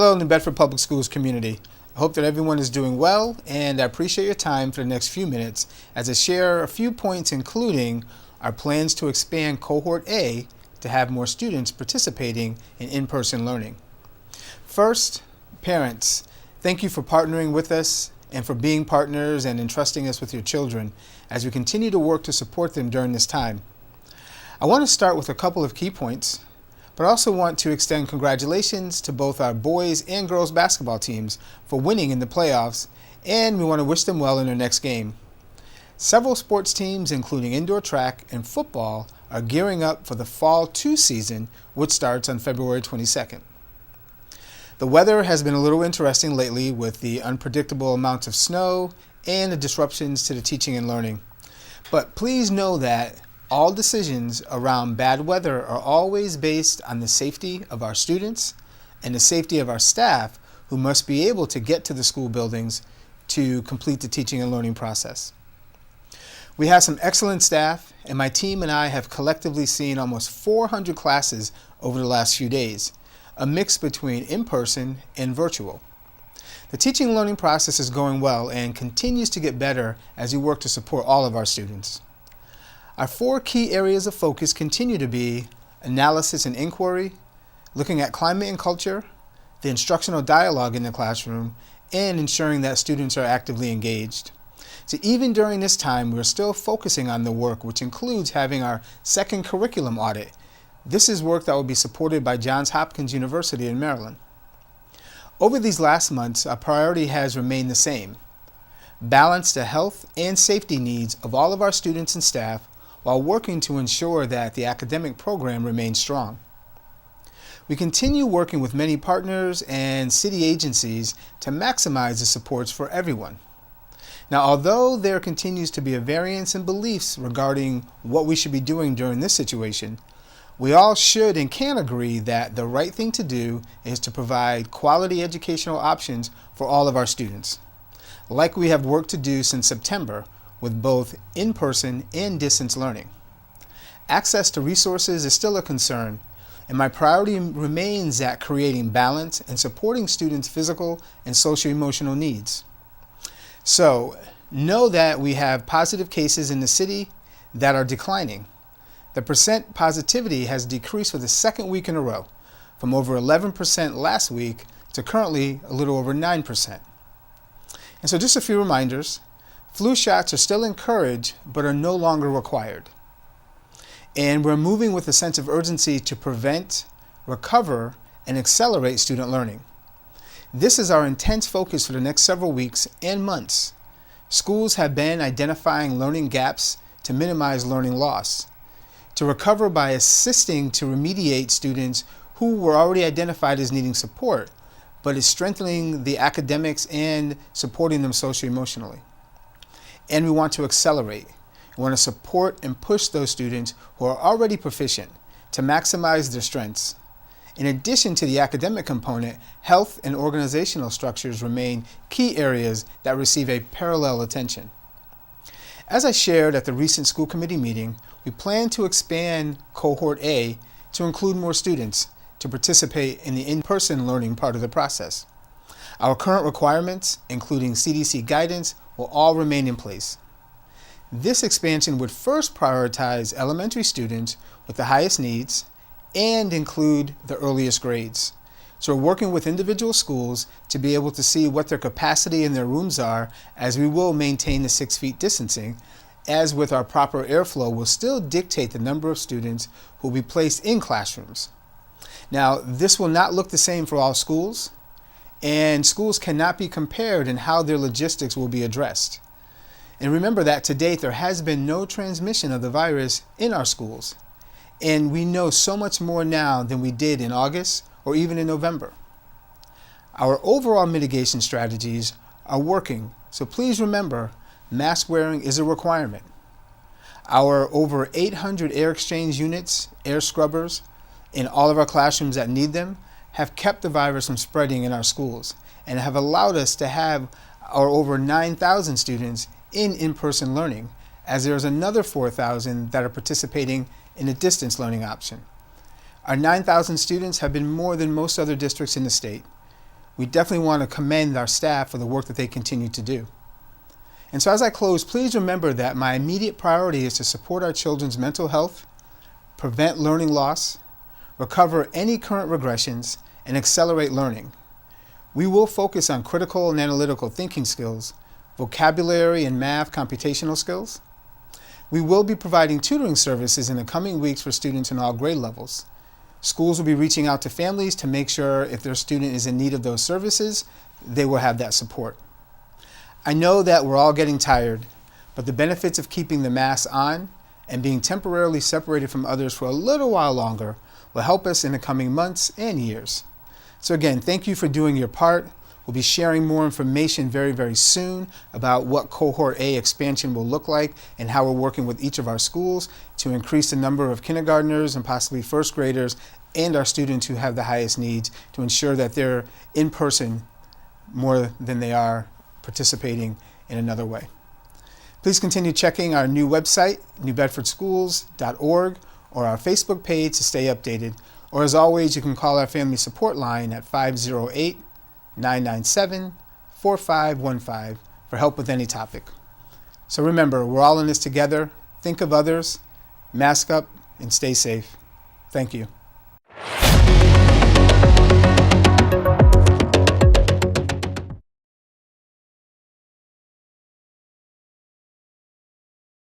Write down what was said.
Hello, New Bedford Public Schools community. I hope that everyone is doing well, and I appreciate your time for the next few minutes as I share a few points, including our plans to expand Cohort A to have more students participating in in-person learning. First, parents, thank you for partnering with us and for being partners and entrusting us with your children as we continue to work to support them during this time. I want to start with a couple of key points, but I also want to extend congratulations to both our boys and girls basketball teams for winning in the playoffs, and we want to wish them well in their next game. Several sports teams, including indoor track and football, are gearing up for the Fall 2 season, which starts on February 22nd. The weather has been a little interesting lately with the unpredictable amounts of snow and the disruptions to the teaching and learning. But please know that all decisions around bad weather are always based on the safety of our students and the safety of our staff, who must be able to get to the school buildings to complete the teaching and learning process. We have some excellent staff, and my team and I have collectively seen almost 400 classes over the last few days, a mix between in-person and virtual. The teaching and learning process is going well and continues to get better as we work to support all of our students. Our 4 key areas of focus continue to be analysis and inquiry, looking at climate and culture, the instructional dialogue in the classroom, and ensuring that students are actively engaged. So even during this time, we're still focusing on the work, which includes having our second curriculum audit. This is work that will be supported by Johns Hopkins University in Maryland. Over these last months, our priority has remained the same: balance the health and safety needs of all of our students and staff while working to ensure that the academic program remains strong. We continue working with many partners and city agencies to maximize the supports for everyone. Now, although there continues to be a variance in beliefs regarding what we should be doing during this situation, we all should and can agree that the right thing to do is to provide quality educational options for all of our students, like we have worked to do since September with both in-person and distance learning. Access to resources is still a concern, and my priority remains at creating balance and supporting students' physical and socio-emotional needs. So, know that we have positive cases in the city that are declining. The percent positivity has decreased for the second week in a row, from over 11% last week to currently a little over 9%. And so just a few reminders. Flu shots are still encouraged, but are no longer required. And we're moving with a sense of urgency to prevent, recover, and accelerate student learning. This is our intense focus for the next several weeks and months. Schools have been identifying learning gaps to minimize learning loss, to recover by assisting to remediate students who were already identified as needing support, but is strengthening the academics and supporting them socio-emotionally. And we want to accelerate. We want to support and push those students who are already proficient to maximize their strengths. In addition to the academic component, health and organizational structures remain key areas that receive a parallel attention. As I shared at the recent school committee meeting, we plan to expand Cohort A to include more students to participate in the in-person learning part of the process. Our current requirements, including CDC guidance, will all remain in place. This expansion would first prioritize elementary students with the highest needs and include the earliest grades. So we're working with individual schools to be able to see what their capacity in their rooms are, as we will maintain the 6 feet distancing, as with our proper airflow will still dictate the number of students who will be placed in classrooms. Now, this will not look the same for all schools, and schools cannot be compared in how their logistics will be addressed. And remember that to date there has been no transmission of the virus in our schools, and we know so much more now than we did in August or even in November. Our overall mitigation strategies are working, so please remember, mask wearing is a requirement. Our over 800 air exchange units, air scrubbers, in all of our classrooms that need them, have kept the virus from spreading in our schools and have allowed us to have our over 9,000 students in in-person learning, as there is another 4,000 that are participating in a distance learning option. Our 9,000 students have been more than most other districts in the state. We definitely want to commend our staff for the work that they continue to do. And so as I close, please remember that my immediate priority is to support our children's mental health, prevent learning loss, recover any current regressions, and accelerate learning. We will focus on critical and analytical thinking skills, vocabulary and math computational skills. We will be providing tutoring services in the coming weeks for students in all grade levels. Schools will be reaching out to families to make sure if their student is in need of those services, they will have that support. I know that we're all getting tired, but the benefits of keeping the mask on and being temporarily separated from others for a little while longer will help us in the coming months and years. So again, thank you for doing your part. We'll be sharing more information very, very soon about what Cohort A expansion will look like and how we're working with each of our schools to increase the number of kindergartners and possibly first graders and our students who have the highest needs to ensure that they're in person more than they are participating in another way. Please continue checking our new website, newbedfordschools.org, or our Facebook page to stay updated. Or as always, you can call our family support line at 508-997-4515 for help with any topic. So remember, we're all in this together. Think of others, mask up, and stay safe. Thank you.